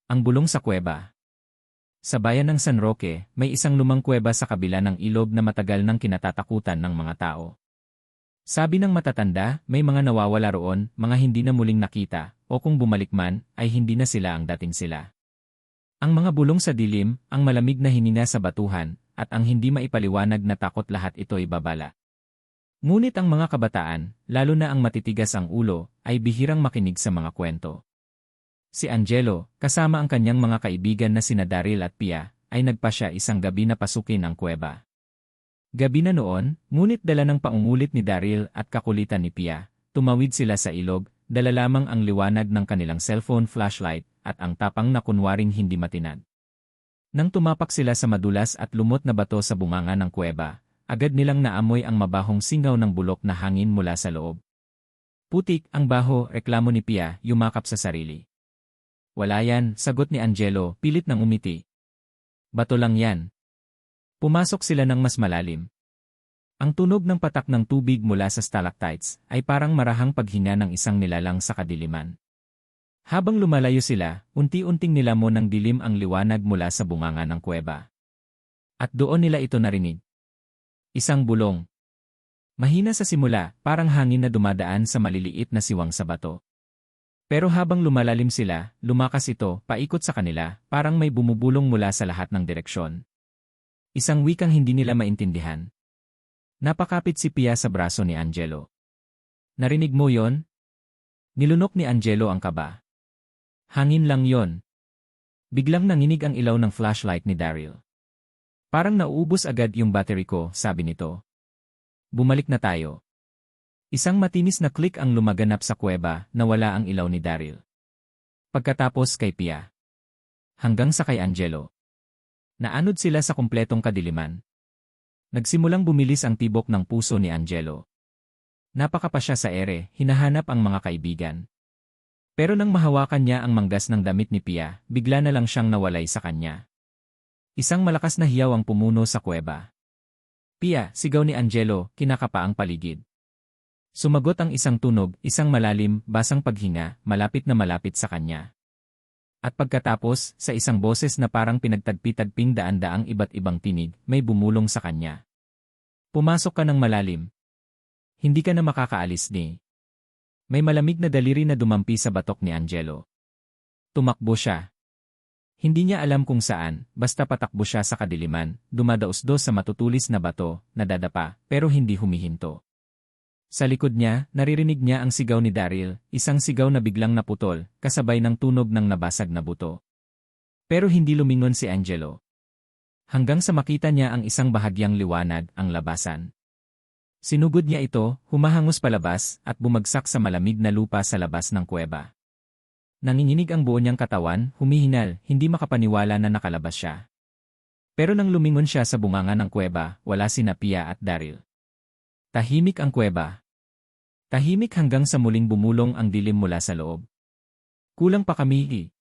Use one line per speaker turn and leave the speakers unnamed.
Ang bulong sa kuweba. Sa bayan ng San Roque, may isang lumang kuweba sa kabila ng ilog na matagal nang kinatatakutan ng mga tao. Sabi ng matatanda, may mga nawawala roon, mga hindi na muling nakita, o kung bumalik man, ay hindi na sila ang dating sila. Ang mga bulong sa dilim, ang malamig na hinina sa batuhan, at ang hindi maipaliwanag na takot, lahat ito'y babala. Ngunit ang mga kabataan, lalo na ang matitigas ang ulo, ay bihirang makinig sa mga kwento. Si Angelo, kasama ang kanyang mga kaibigan na sina Daryl at Pia, ay nagpasya isang gabi na pasukin ang kuweba. Gabi na noon, ngunit dala ng paungulit ni Daryl at kakulitan ni Pia, tumawid sila sa ilog, dala lamang ang liwanag ng kanilang cellphone flashlight at ang tapang na kunwaring hindi matinag. Nang tumapak sila sa madulas at lumot na bato sa bunganga ng kuweba, agad nilang naamoy ang mabahong singaw ng bulok na hangin mula sa loob. Putik, ang baho, reklamo ni Pia, yumakap sa sarili. Wala yan, sagot ni Angelo, pilit nang umiti. Bato lang yan. Pumasok sila ng mas malalim. Ang tunog ng patak ng tubig mula sa stalactites ay parang marahang paghinga ng isang nilalang sa kadiliman. Habang lumalayo sila, unti-unting nilamon ng dilim ang liwanag mula sa bunganga ng kuweba. At doon nila ito narinig. Isang bulong. Mahina sa simula, parang hangin na dumadaan sa maliliit na siwang sa bato. Pero habang lumalalim sila, lumakas ito, paikot sa kanila, parang may bumubulong mula sa lahat ng direksyon. Isang wikang hindi nila maintindihan. Napakapit si Pia sa braso ni Angelo. Narinig mo yon? Nilunok ni Angelo ang kaba. Hangin lang yon. Biglang nanginig ang ilaw ng flashlight ni Daryl. Parang nauubos agad yung battery ko, sabi nito. Bumalik na tayo. Isang matinis na click ang lumaganap sa kuweba, nawala ang ilaw ni Daryl. Pagkatapos kay Pia. Hanggang sa kay Angelo. Naanod sila sa kumpletong kadiliman. Nagsimulang bumilis ang tibok ng puso ni Angelo. Napakapa siya sa ere, hinahanap ang mga kaibigan. Pero nang mahawakan niya ang manggas ng damit ni Pia, bigla na lang siyang nawalay sa kanya. Isang malakas na hiyaw ang pumuno sa kuweba. Pia, sigaw ni Angelo, kinakapa ang paligid. Sumagot ang isang tunog, isang malalim, basang paghinga, malapit na malapit sa kanya. At pagkatapos, sa isang boses na parang pinagtagpi-tagping daan-daang iba't ibang tinig, may bumulong sa kanya. Pumasok ka ng malalim. Hindi ka na makakaalis ni. May malamig na daliri na dumampi sa batok ni Angelo. Tumakbo siya. Hindi niya alam kung saan, basta patakbo siya sa kadiliman, dumadaos-dos sa matutulis na bato, nadadapa, pero hindi humihinto. Sa likod niya, naririnig niya ang sigaw ni Daryl, isang sigaw na biglang naputol, kasabay ng tunog ng nabasag na buto. Pero hindi lumingon si Angelo. Hanggang sa makita niya ang isang bahagyang liwanag, ang labasan. Sinugod niya ito, humahangos palabas, at bumagsak sa malamig na lupa sa labas ng kuweba. Nanginginig ang buo niyang katawan, humihinal, hindi makapaniwala na nakalabas siya. Pero nang lumingon siya sa bunganga ng kuweba, wala sina Pia at Daryl. Tahimik ang kuweba. Tahimik hanggang sa muling bumulong ang dilim mula sa loob. Kulang pa kami.